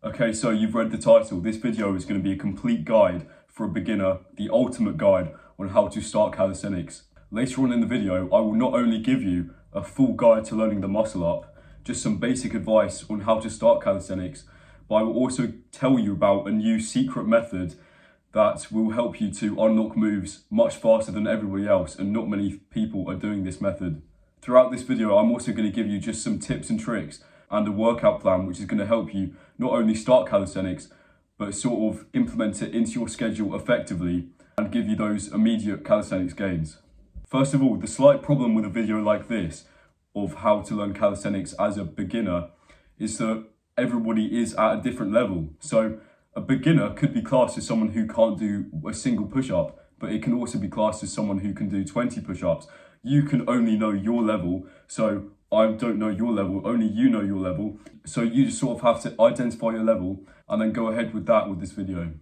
Okay, so you've read the title. This video is going to be a complete guide for a beginner, the ultimate guide on how to start calisthenics. Later on in the video, I will not only give you a full guide to learning the muscle up, just some basic advice on how to start calisthenics, but I will also tell you about a new secret method that will help you to unlock moves much faster than everybody else, and not many people are doing this method. Throughout this video, I'm also going to give you just some tips and tricks and a workout plan which is going to help you not only start calisthenics, but sort of implement it into your schedule effectively and give you those immediate calisthenics gains. First of all, the slight problem with a video like this of how to learn calisthenics as a beginner is that everybody is at a different level. So a beginner could be classed as someone who can't do a single push-up, but it can also be classed as someone who can do 20 push-ups. You can only know your level, so I don't know your level, only you know your level. So you just sort of have to identify your level and then go ahead with that with this video.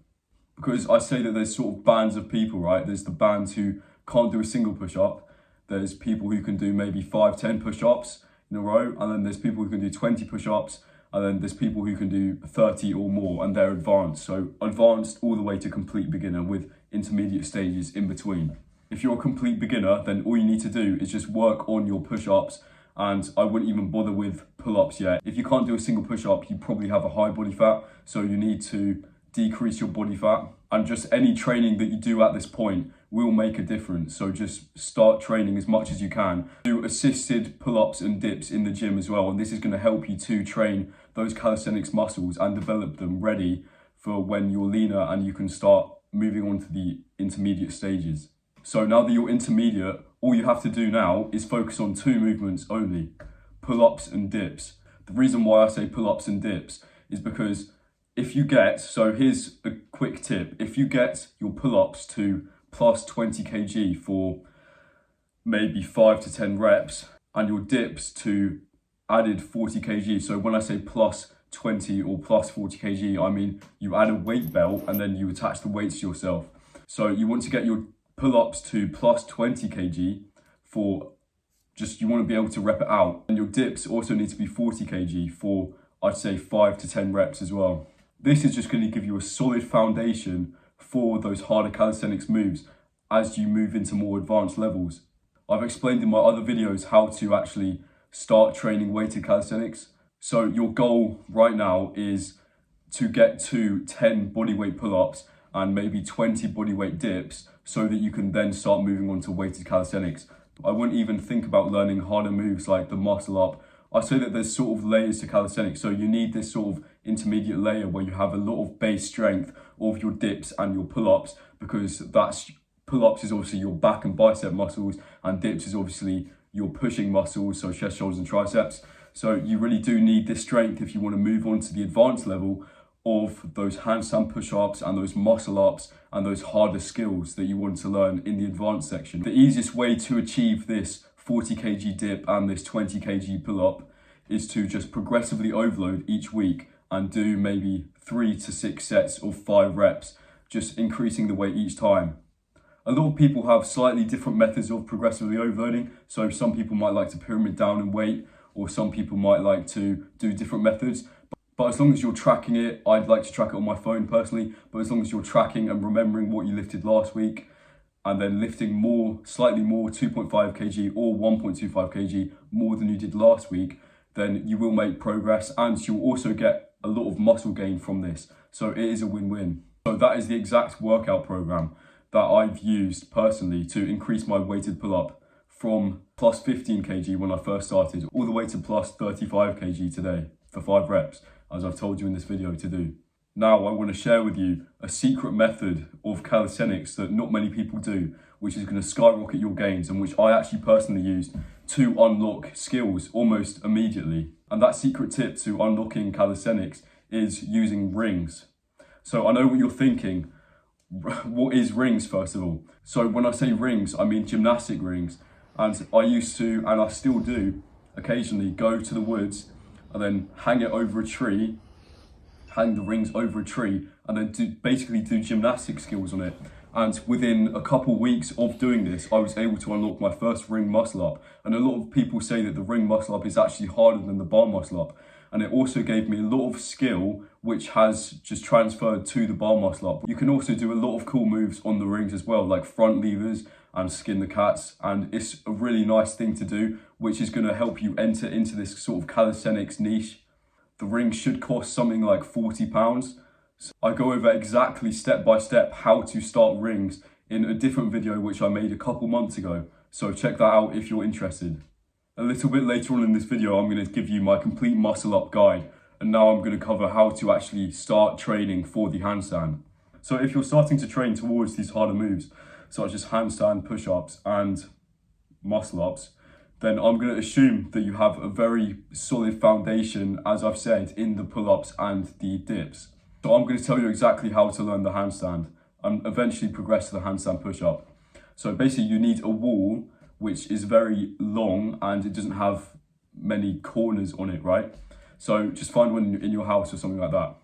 Because I say that there's sort of bands of people, right? There's the bands who can't do a single push-up. There's people who can do maybe 5, 10 push-ups in a row. And then there's people who can do 20 push-ups. And then there's people who can do 30 or more, and they're advanced. So advanced all the way to complete beginner with intermediate stages in between. If you're a complete beginner, then all you need to do is just work on your push-ups, and I wouldn't even bother with pull-ups yet. If you can't do a single push-up, you probably have a high body fat, so you need to decrease your body fat. And just any training that you do at this point will make a difference. So just start training as much as you can. Do assisted pull-ups and dips in the gym as well, and this is going to help you to train those calisthenics muscles and develop them ready for when you're leaner and you can start moving on to the intermediate stages. So now that you're intermediate, all you have to do now is focus on 2 movements only, pull-ups and dips. The reason why I say pull-ups and dips is because if you get, so here's a quick tip, if you get your pull-ups to plus 20 kg for maybe 5 to 10 reps and your dips to added 40 kg, so when I say plus 20 or plus 40 kg, I mean you add a weight belt and then you attach the weights to yourself. So you want to get your pull-ups to plus 20 kg for just, you want to be able to rep it out. And your dips also need to be 40 kg for, I'd say, 5 to 10 reps as well. This is just going to give you a solid foundation for those harder calisthenics moves as you move into more advanced levels. I've explained in my other videos how to actually start training weighted calisthenics. So your goal right now is to get to 10 bodyweight pull-ups and maybe 20 bodyweight dips so that you can then start moving on to weighted calisthenics. I wouldn't even think about learning harder moves like the muscle up. I say that there's sort of layers to calisthenics, so you need this sort of intermediate layer where you have a lot of base strength of your dips and your pull-ups, because that's, pull-ups is obviously your back and bicep muscles, and dips is obviously your pushing muscles, so chest, shoulders and triceps. So you really do need this strength if you want to move on to the advanced level of those handstand push-ups and those muscle ups and those harder skills that you want to learn in the advanced section. The easiest way to achieve this 40 kg dip and this 20 kg pull-up is to just progressively overload each week and do maybe 3 to 6 sets of 5 reps, just increasing the weight each time. A lot of people have slightly different methods of progressively overloading. So some people might like to pyramid down in weight, or some people might like to do different methods. But as long as you're tracking it, I'd like to track it on my phone personally, but as long as you're tracking and remembering what you lifted last week, and then lifting more, slightly more, 2.5 kg or 1.25 kg more than you did last week, then you will make progress, and you'll also get a lot of muscle gain from this. So it is a win-win. So that is the exact workout program that I've used personally to increase my weighted pull-up from plus 15 kg when I first started, all the way to plus 35 kg today for 5 reps, as I've told you in this video to do. Now I want to share with you a secret method of calisthenics that not many people do, which is going to skyrocket your gains, and which I actually personally used to unlock skills almost immediately. And that secret tip to unlocking calisthenics is using rings. So I know what you're thinking. What is rings, first of all? So when I say rings, I mean gymnastic rings. And I used to, and I still do, occasionally go to the woods and then hang it over a tree, hang the rings over a tree, and then basically do gymnastic skills on it. And within a couple weeks of doing this, I was able to unlock my first ring muscle up. And a lot of people say that the ring muscle up is actually harder than the bar muscle up. and it also gave me a lot of skill which has just transferred to the bar muscle up. You can also do a lot of cool moves on the rings as well, like front levers and skin the cats, and it's a really nice thing to do, which is going to help you enter into this sort of calisthenics niche. The ring should cost something like £40. So I go over exactly step by step how to start rings in a different video which I made a couple months ago, so check that out if you're interested. A little bit later on in this video, I'm going to give you my complete muscle up guide, and now I'm going to cover how to actually start training for the handstand. So if you're starting to train towards these harder moves, such as handstand, push-ups and muscle ups, then I'm going to assume that you have a very solid foundation, as I've said, in the pull-ups and the dips. So I'm going to tell you exactly how to learn the handstand and eventually progress to the handstand push-up. So basically you need a wall which is very long and it doesn't have many corners on it, right? So just find one in your house or something like that.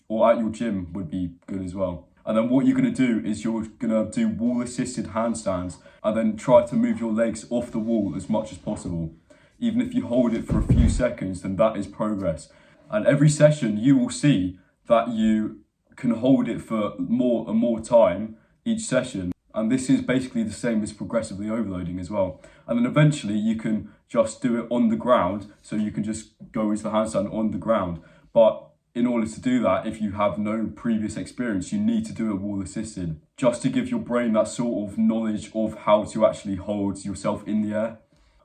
Or at your gym would be good as well. And then what you're going to do is you're going to do wall-assisted handstands and then try to move your legs off the wall as much as possible. Even if you hold it for a few seconds, then that is progress. And every session you will see that you can hold it for more and more time each session. And this is basically the same as progressively overloading as well. And then eventually you can just do it on the ground. So you can just go into the handstand on the ground. But in order to do that, if you have no previous experience, you need to do it wall assisted, just to give your brain that sort of knowledge of how to actually hold yourself in the air.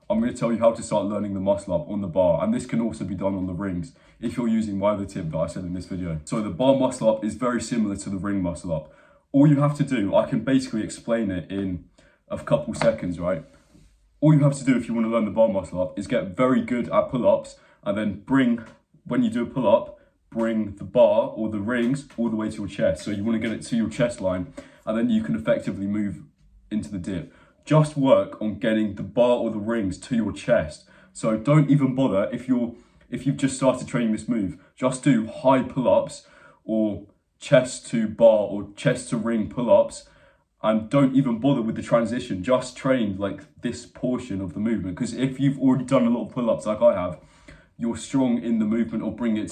I'm going to tell you how to start learning the muscle up on the bar, and this can also be done on the rings if you're using my other tip that I said in this video. So the bar muscle up is very similar to the ring muscle up. All you have to do, I can basically explain it in a couple seconds, right? All you have to do if you want to learn the bar muscle up is get very good at pull-ups, and then when you do a pull-up, bring the bar or the rings all the way to your chest. So you want to get it to your chest line, and then you can effectively move into the dip. Just work on getting the bar or the rings to your chest. So don't even bother if you've just started training this move. Just do high pull-ups or chest to bar or chest to ring pull-ups, and don't even bother with the transition. Just train like this portion of the movement, because if you've already done a lot of pull-ups like I have, you're strong in the movement of bringing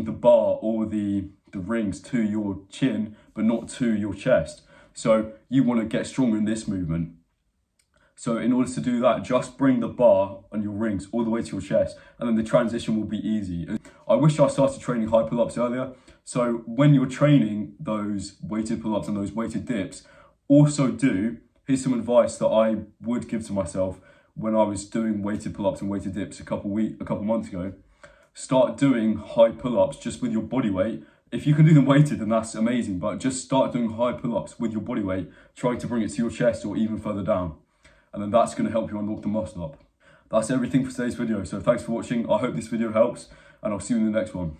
the bar or the rings to your chin, but not to your chest. So you want to get stronger in this movement. So in order to do that, just bring the bar and your rings all the way to your chest, and then the transition will be easy. I wish I started training high pull-ups earlier. So when you're training those weighted pull-ups and those weighted dips, here's some advice that I would give to myself when I was doing weighted pull-ups and weighted dips a couple months ago. Start doing high pull-ups just with your body weight. If you can do them weighted, then that's amazing, but just start doing high pull-ups with your body weight, trying to bring it to your chest or even further down. And then that's going to help you unlock the muscle up. That's everything for today's video. So thanks for watching. I hope this video helps, and I'll see you in the next one.